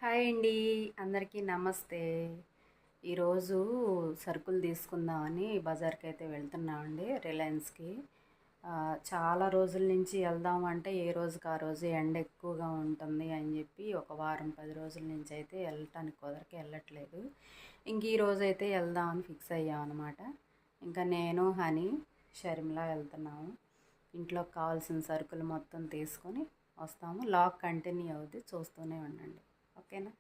Hi అండి, అందరికీ నమస్తే. ఈరోజు సరుకులు తీసుకుందామని బజార్కి అయితే వెళ్తున్నామండి, రిలయన్స్కి. చాలా రోజుల నుంచి వెళ్దాం అంటే ఏ రోజుకి ఆ రోజు ఎండ ఎక్కువగా ఉంటుంది అని చెప్పి ఒక వారం 10 రోజుల నుంచి అయితే వెళ్ళటానికి కుదరకి వెళ్ళట్లేదు. ఇంక ఈ రోజు అయితే వెళ్దామని ఫిక్స్ అయ్యాం అనమాట. ఇంకా నేను హనీ షర్మిల వెళ్తున్నాము. ఇంట్లోకి కావాల్సిన సరుకులు మొత్తం తీసుకొని వస్తాము. లాగ్ కంటిన్యూ అవుద్ది, చూస్తూనే ఉండండి. ఓకేనా?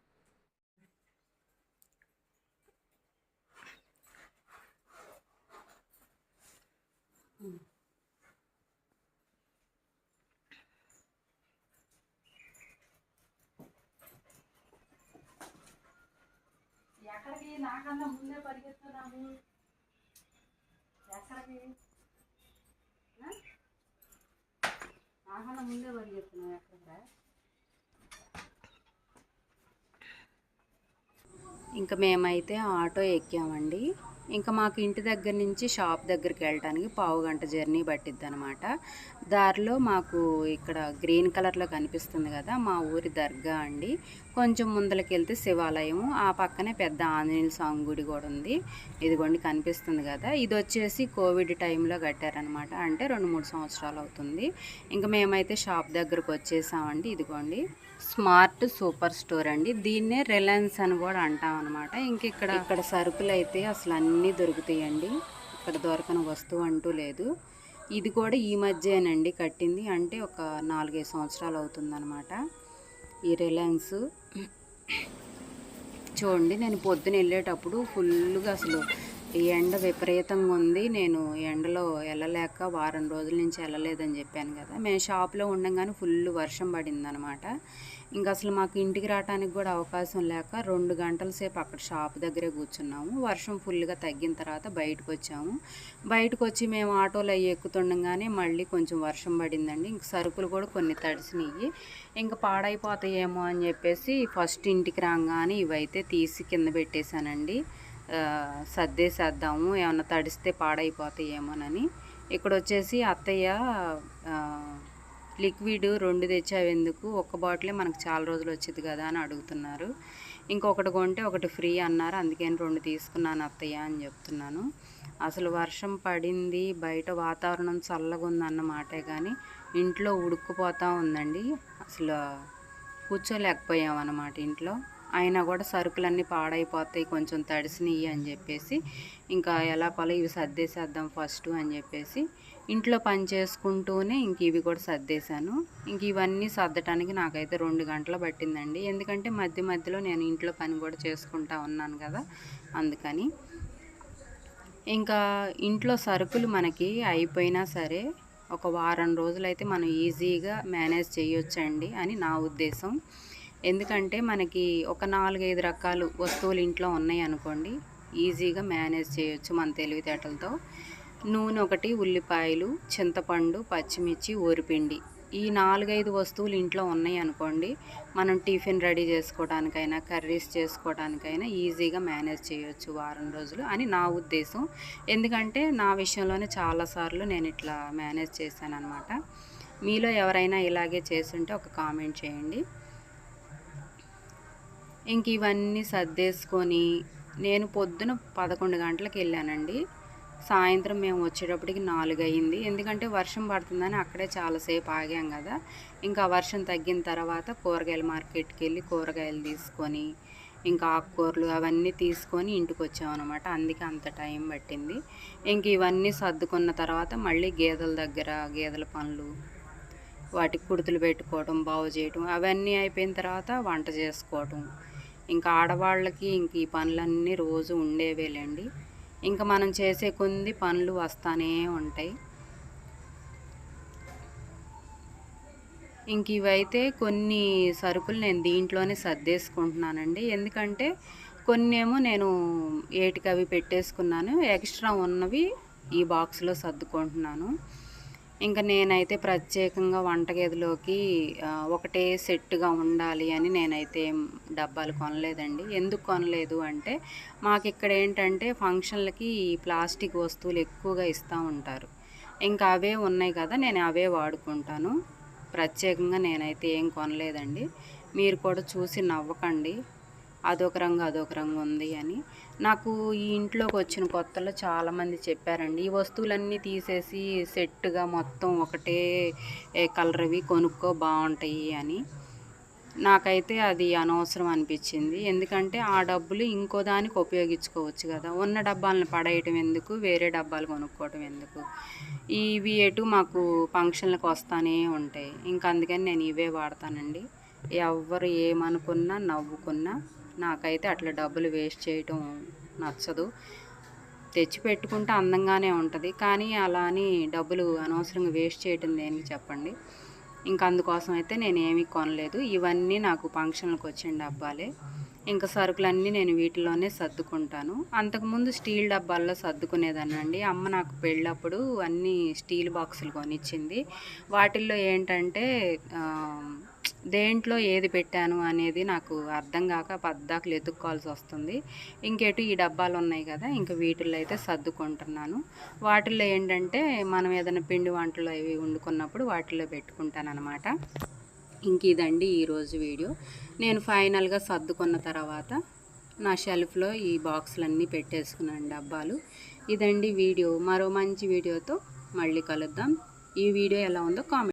ఎక్కడికి? నాకన్నా ముందే పరిగెత్తున్నాము. ఎక్కడికి? నాకన్నా ముందే పరిగెత్తున్నాము. ఎక్కడికి? ఇంకా మేమైతే ఆటో ఎక్కామండి. ఇంకా మాకు ఇంటి దగ్గర నుంచి షాప్ దగ్గరికి వెళ్ళడానికి పావుగంట జర్నీ పట్టిద్ది అనమాట. దారిలో మాకు ఇక్కడ గ్రీన్ కలర్లో కనిపిస్తుంది కదా, మా ఊరి దర్గా అండి. కొంచెం ముందరికి వెళ్తే శివాలయము, ఆ పక్కనే పెద్ద ఆంజనేయుల స్వామి గుడి కూడా ఉంది. ఇదిగోండి కనిపిస్తుంది కదా, ఇది వచ్చేసి కోవిడ్ టైంలో కట్టారనమాట. అంటే 2-3 సంవత్సరాలు అవుతుంది. ఇంకా మేమైతే షాప్ దగ్గరకు వచ్చేసామండి. ఇదిగోండి స్మార్ట్ సూపర్ స్టోర్ అండి, దీన్నే రిలయన్స్ అని కూడా అంటాం అనమాట. ఇంక ఇక్కడ సరుకులు అయితే అసలు అన్నీ దొరుకుతాయండి. ఇక్కడ దొరకని వస్తువు అంటూ లేదు. ఇది కూడా ఈ మధ్యేనండి కట్టింది, అంటే ఒక 4-5 సంవత్సరాలు అవుతుందన్నమాట ఈ రిలయన్స్. చూడండి, నేను పొద్దున వెళ్ళేటప్పుడు ఫుల్గా అసలు ఎండ విపరీతంగా ఉంది. నేను ఎండలో వెళ్ళలేక వారం రోజుల నుంచి వెళ్ళలేదని చెప్పాను కదా. మేము షాప్లో ఉండగానే ఫుల్ వర్షం పడింది అనమాట. ఇంకా అసలు మాకు ఇంటికి రావడానికి కూడా అవకాశం లేక 2 గంటల సేపు అక్కడ షాప్ దగ్గరే కూర్చున్నాము. వర్షం ఫుల్గా తగ్గిన తర్వాత బయటకు వచ్చాము. బయటకు వచ్చి మేము ఆటోలో అవి ఎక్కుతుండగానే మళ్ళీ కొంచెం వర్షం పడిందండి. ఇంక సరుకులు కూడా కొన్ని తడిసినాయి. ఇంకా పాడైపోతాయేమో అని చెప్పేసి ఫస్ట్ ఇంటికి రాగానే ఇవైతే తీసి కింద పెట్టేశానండి. సర్దేసేద్దాము, ఏమన్నా తడిస్తే పాడైపోతాయేమోనని. ఇక్కడ వచ్చేసి అత్తయ్య లిక్విడ్ 2 తెచ్చావెందుకు, ఒక్క బాటిలే మనకు చాలా రోజులు వచ్చింది కదా అని అడుగుతున్నారు. ఇంకొకటి కొంటే ఒకటి ఫ్రీ అన్నారు, అందుకని 2 తీసుకున్నాను అత్తయ్య అని చెప్తున్నాను. అసలు వర్షం పడింది, బయట వాతావరణం చల్లగా ఉందన్నమాటే కానీ ఇంట్లో ఉడుక్కుపోతూ ఉందండి. అసలు కూర్చోలేకపోయామన్నమాట ఇంట్లో. అయినా కూడా సరుకులన్నీ పాడైపోతాయి, కొంచెం తడిసినవి అని చెప్పేసి ఇంకా ఎలా కొల ఇవి సర్దేసేద్దాం ఫస్ట్ అని చెప్పేసి ఇంట్లో పని చేసుకుంటూనే ఇంక ఇవి కూడా సర్దేశాను. ఇంక ఇవన్నీ సర్దటానికి నాకైతే 2 గంటలు పట్టిందండి. ఎందుకంటే మధ్య మధ్యలో నేను ఇంట్లో పని కూడా చేసుకుంటా ఉన్నాను కదా, అందుకని. ఇంకా ఇంట్లో సరుకులు మనకి అయిపోయినా సరే ఒక వారం రోజులైతే మనం ఈజీగా మేనేజ్ చేయొచ్చండి అని నా ఉద్దేశం. ఎందుకంటే మనకి ఒక 4-5 రకాలు వస్తువులు ఇంట్లో ఉన్నాయి అనుకోండి, ఈజీగా మేనేజ్ చేయొచ్చు మన తెలివితేటలతో. నూనె ఒకటి, ఉల్లిపాయలు, చింతపండు, పచ్చిమిర్చి, ఊరిపిండి, ఈ 4-5 వస్తువులు ఇంట్లో ఉన్నాయి అనుకోండి, మనం టిఫిన్ రెడీ చేసుకోవడానికైనా కర్రీస్ చేసుకోవడానికైనా ఈజీగా మేనేజ్ చేయొచ్చు వారం రోజులు అని నా ఉద్దేశం. ఎందుకంటే నా విషయంలోనే చాలాసార్లు నేను ఇట్లా మేనేజ్ చేశాను అనమాట. మీలో ఎవరైనా ఇలాగే చేసుంటే ఒక కామెంట్ చేయండి. ఇంక ఇవన్నీ సర్దేసుకొని నేను పొద్దున 11 గంటలకు వెళ్ళానండి. సాయంత్రం మేము వచ్చేటప్పటికి 4 అయింది. ఎందుకంటే వర్షం పడుతుందని అక్కడే చాలాసేపు ఆగాం కదా. ఇంకా వర్షం తగ్గిన తర్వాత కూరగాయల మార్కెట్కి వెళ్ళి కూరగాయలు తీసుకొని ఇంకా ఆకుకూరలు అవన్నీ తీసుకొని ఇంటికి వచ్చామన్నమాట. అందుకే అంత టైం పట్టింది. ఇంక ఇవన్నీ సర్దుకున్న తర్వాత మళ్ళీ గేదెల దగ్గర గేదెల పనులు, వాటికి కుడుతులు పెట్టుకోవడం, బాగు చేయడం, అవన్నీ అయిపోయిన తర్వాత వంట చేసుకోవడం. ఇంకా ఆడవాళ్ళకి ఇంక ఈ పనులన్నీ రోజు ఉండేవేలేండి. ఇంకా మనం చేసే కొన్ని పనులు వస్తూనే ఉంటాయి. ఇంక ఇవైతే కొన్ని సరుకులు నేను దీంట్లోనే సర్దేసుకుంటున్నానండి. ఎందుకంటే కొన్ని ఏమో నేను ఏటికి అవి పెట్టేసుకున్నాను, ఎక్స్ట్రా ఉన్నవి ఈ బాక్స్లో సర్దుకుంటున్నాను. ఇంకా నేనైతే ప్రత్యేకంగా వంటగదిలోకి ఒకటే సెట్గా ఉండాలి అని నేనైతే డబ్బాలు కొనలేదండి. ఎందుకు కొనలేదు అంటే మాకు ఇక్కడ ఏంటంటే ఫంక్షన్లకి ప్లాస్టిక్ వస్తువులు ఎక్కువగా ఇస్తూ ఉంటారు. ఇంకా అవే ఉన్నాయి కదా, నేను అవే వాడుకుంటాను. ప్రత్యేకంగా నేనైతే ఏం కొనలేదండి. మీరు కూడా చూసి నవ్వకండి, అదొక రంగు ఉంది అని. నాకు ఈ ఇంట్లోకి వచ్చిన కొత్తలో చాలామంది చెప్పారండి, ఈ వస్తువులన్నీ తీసేసి సెట్గా మొత్తం ఒకటే కలర్వి కొనుక్కో బాగుంటాయి అని. నాకైతే అది అనవసరం అనిపించింది. ఎందుకంటే ఆ డబ్బులు ఇంకో దానికి ఉపయోగించుకోవచ్చు కదా, ఉన్న డబ్బాలను పడేయటం ఎందుకు, వేరే డబ్బాలు కొనుక్కోవటం ఎందుకు. ఇవి ఎటు మాకు ఫంక్షన్లకు వస్తూనే ఉంటాయి, ఇంకా అందుకని నేను ఇవే వాడతానండి. ఎవరు ఏమనుకున్నా నవ్వుకున్నా నాకైతే అట్లా డబ్బులు వేస్ట్ చేయటం నచ్చదు. తెచ్చి పెట్టుకుంటే అందంగానే ఉంటుంది, కానీ అలా అని డబ్బులు అనవసరంగా వేస్ట్ చేయటం దేనికి చెప్పండి. ఇంకా అందుకోసం అయితే నేను ఏమీ కొనలేదు. ఇవన్నీ నాకు ఫంక్షన్లకు వచ్చిన డబ్బాలే. ఇంకా సరుకులన్నీ నేను వీటిలోనే సర్దుకుంటాను. అంతకుముందు స్టీల్ డబ్బాల్లో సర్దుకునేదానండి. అమ్మ నాకు పెళ్ళప్పుడు అన్నీ స్టీల్ బాక్సులు కొనిచ్చింది. వాటిల్లో ఏంటంటే దేంట్లో ఏది పెట్టాను అనేది నాకు అర్థం కాక పద్దాకులు ఎత్తుక్కోవాల్సి వస్తుంది. ఇంకెటు ఈ డబ్బాలు ఉన్నాయి కదా, ఇంకా వీటిల్లో అయితే సర్దుకుంటున్నాను. వాటిల్లో ఏంటంటే మనం ఏదైనా పిండి వంటలు అవి వండుకున్నప్పుడు వాటిల్లో పెట్టుకుంటానన్నమాట. ఇంక ఇదండి ఈరోజు వీడియో. నేను ఫైనల్గా సర్దుకున్న తర్వాత నా షెల్ఫ్లో ఈ బాక్సులన్నీ పెట్టేసుకున్నాను, డబ్బాలు. ఇదండి వీడియో. మరో మంచి వీడియోతో మళ్ళీ కలుద్దాం. ఈ వీడియో ఎలా ఉందో కామెంట్